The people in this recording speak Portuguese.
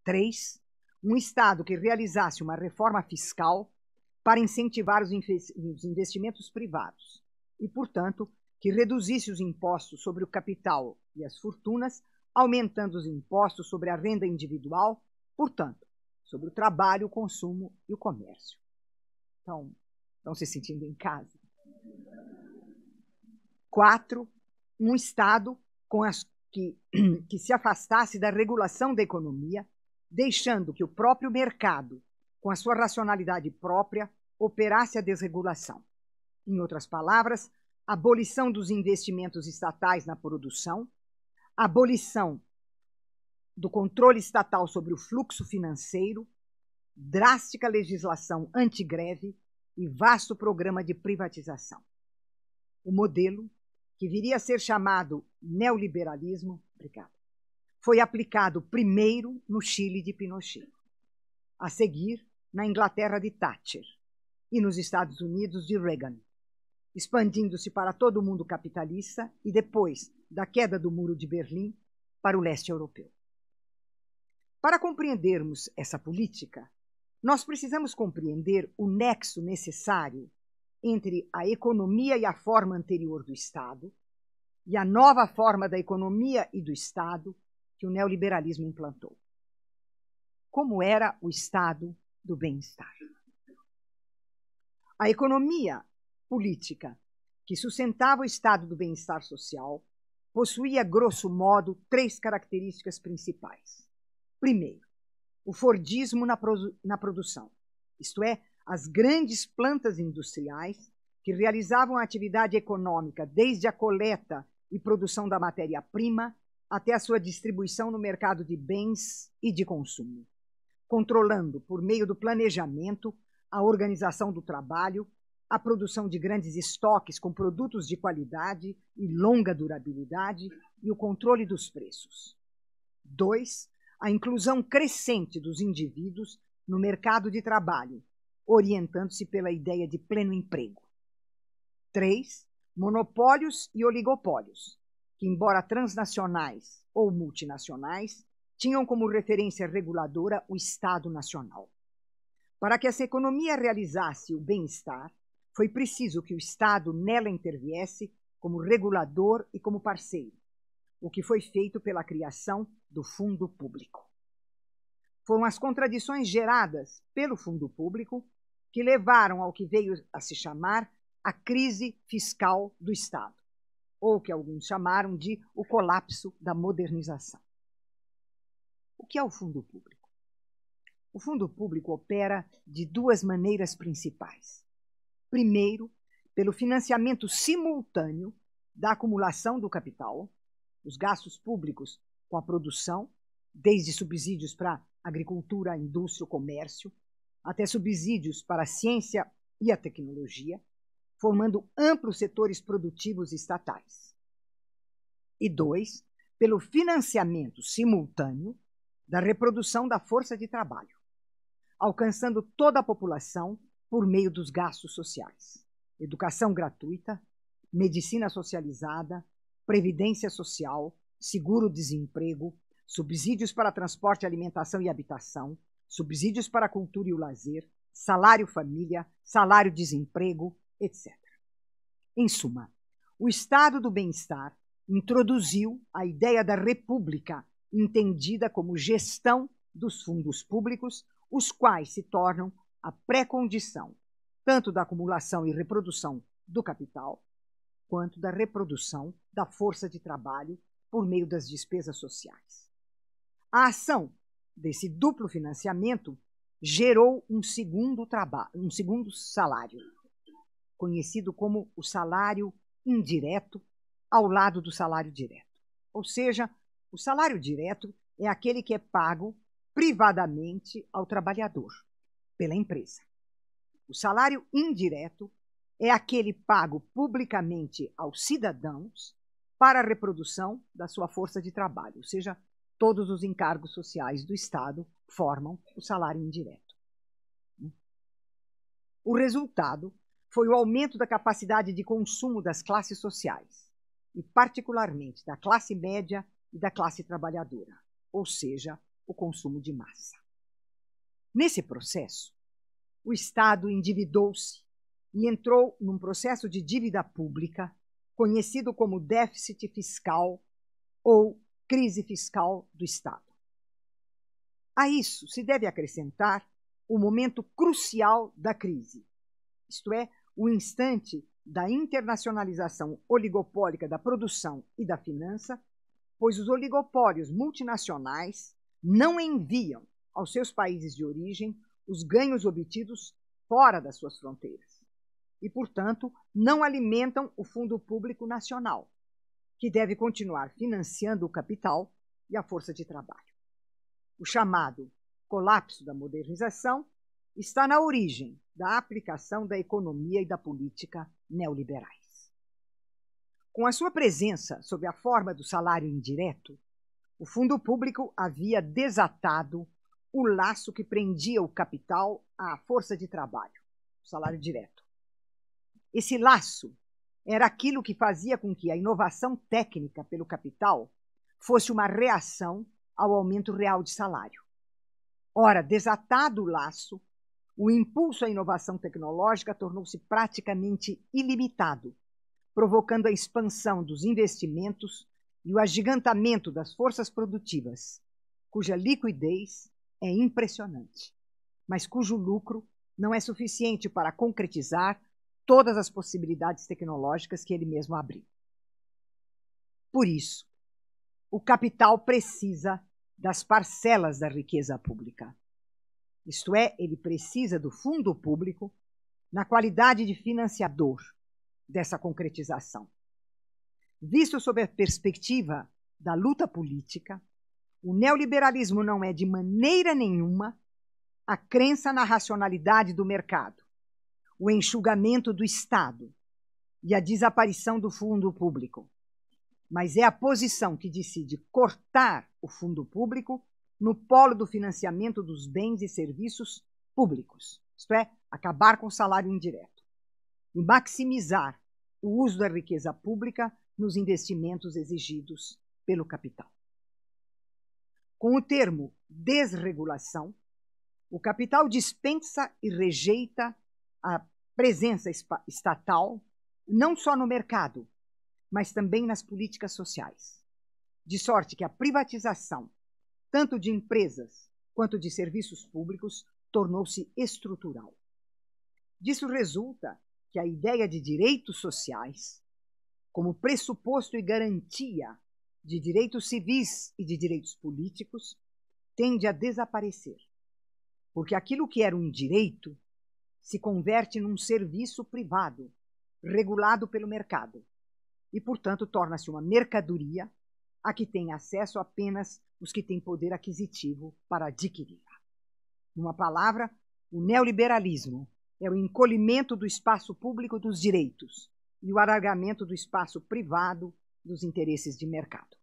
3, um Estado que realizasse uma reforma fiscal para incentivar os investimentos privados e, portanto, que reduzisse os impostos sobre o capital e as fortunas, aumentando os impostos sobre a renda individual, portanto, sobre o trabalho, o consumo e o comércio. Então, estão se sentindo em casa? 4, um Estado que se afastasse da regulação da economia, deixando que o próprio mercado, com a sua racionalidade própria, operasse a desregulação. Em outras palavras, abolição dos investimentos estatais na produção, abolição do controle estatal sobre o fluxo financeiro, drástica legislação antigreve e vasto programa de privatização. O modelo, que viria a ser chamado neoliberalismo, foi aplicado primeiro no Chile de Pinochet, a seguir na Inglaterra de Thatcher e nos Estados Unidos de Reagan, expandindo-se para todo o mundo capitalista e depois da queda do Muro de Berlim para o leste europeu. Para compreendermos essa política, nós precisamos compreender o nexo necessário entre a economia e a forma anterior do Estado e a nova forma da economia e do Estado que o neoliberalismo implantou. Como era o estado do bem-estar? A economia política que sustentava o estado do bem-estar social possuía, grosso modo, 3 características principais. Primeiro, o Fordismo na produção, isto é, as grandes plantas industriais que realizavam a atividade econômica desde a coleta e produção da matéria-prima até a sua distribuição no mercado de bens e de consumo, controlando, por meio do planejamento, a organização do trabalho, a produção de grandes estoques com produtos de qualidade e longa durabilidade e o controle dos preços. 2, a inclusão crescente dos indivíduos no mercado de trabalho, orientando-se pela ideia de pleno emprego. 3, monopólios e oligopólios, que, embora transnacionais ou multinacionais, tinham como referência reguladora o Estado Nacional. Para que essa economia realizasse o bem-estar, foi preciso que o Estado nela interviesse como regulador e como parceiro, o que foi feito pela criação do Fundo Público. Foram as contradições geradas pelo Fundo Público que levaram ao que veio a se chamar a crise fiscal do Estado, ou que alguns chamaram de o colapso da modernização. O que é o Fundo Público? O Fundo Público opera de 2 maneiras principais. Primeiro, pelo financiamento simultâneo da acumulação do capital, os gastos públicos com a produção, desde subsídios para agricultura, indústria, comércio, até subsídios para a ciência e a tecnologia, formando amplos setores produtivos estatais. E 2, pelo financiamento simultâneo da reprodução da força de trabalho, alcançando toda a população por meio dos gastos sociais. Educação gratuita, medicina socializada, previdência social, seguro-desemprego, subsídios para transporte, alimentação e habitação, subsídios para a cultura e o lazer, salário-família, salário-desemprego, etc. Em suma, o estado do bem-estar introduziu a ideia da república, entendida como gestão dos fundos públicos, os quais se tornam a pré-condição tanto da acumulação e reprodução do capital, quanto da reprodução da força de trabalho por meio das despesas sociais. A ação desse duplo financiamento gerou um segundo salário, conhecido como o salário indireto, ao lado do salário direto. Ou seja, o salário direto é aquele que é pago privadamente ao trabalhador, pela empresa. O salário indireto é aquele pago publicamente aos cidadãos para a reprodução da sua força de trabalho, ou seja, todos os encargos sociais do Estado formam o salário indireto. O resultado foi o aumento da capacidade de consumo das classes sociais, e particularmente da classe média e da classe trabalhadora, ou seja, o consumo de massa. Nesse processo, o Estado endividou-se e entrou num processo de dívida pública, conhecido como déficit fiscal ou crise fiscal do Estado. A isso se deve acrescentar o momento crucial da crise, isto é, o instante da internacionalização oligopólica da produção e da finança, pois os oligopólios multinacionais não enviam aos seus países de origem os ganhos obtidos fora das suas fronteiras e, portanto, não alimentam o Fundo Público Nacional, que deve continuar financiando o capital e a força de trabalho. O chamado colapso da modernização está na origem da aplicação da economia e da política neoliberais. Com a sua presença sob a forma do salário indireto, o fundo público havia desatado o laço que prendia o capital à força de trabalho, o salário direto. Esse laço era aquilo que fazia com que a inovação técnica pelo capital fosse uma reação ao aumento real de salário. Ora, desatado o laço, o impulso à inovação tecnológica tornou-se praticamente ilimitado, provocando a expansão dos investimentos e o agigantamento das forças produtivas, cuja liquidez é impressionante, mas cujo lucro não é suficiente para concretizar todas as possibilidades tecnológicas que ele mesmo abriu. Por isso, o capital precisa das parcelas da riqueza pública. Isto é, ele precisa do fundo público na qualidade de financiador dessa concretização. Visto sob a perspectiva da luta política, o neoliberalismo não é de maneira nenhuma a crença na racionalidade do mercado, o enxugamento do Estado e a desaparição do fundo público, mas é a posição que decide cortar o fundo público no polo do financiamento dos bens e serviços públicos, isto é, acabar com o salário indireto, e maximizar o uso da riqueza pública nos investimentos exigidos pelo capital. Com o termo desregulação, o capital dispensa e rejeita a presença estatal não só no mercado, mas também nas políticas sociais, de sorte que a privatização, tanto de empresas quanto de serviços públicos, tornou-se estrutural. Disso resulta que a ideia de direitos sociais, como pressuposto e garantia de direitos civis e de direitos políticos, tende a desaparecer, porque aquilo que era um direito se converte num serviço privado, regulado pelo mercado, e, portanto, torna-se uma mercadoria a que têm acesso apenas os que têm poder aquisitivo para adquiri-la. Numa palavra, o neoliberalismo é o encolhimento do espaço público dos direitos e o alargamento do espaço privado dos interesses de mercado.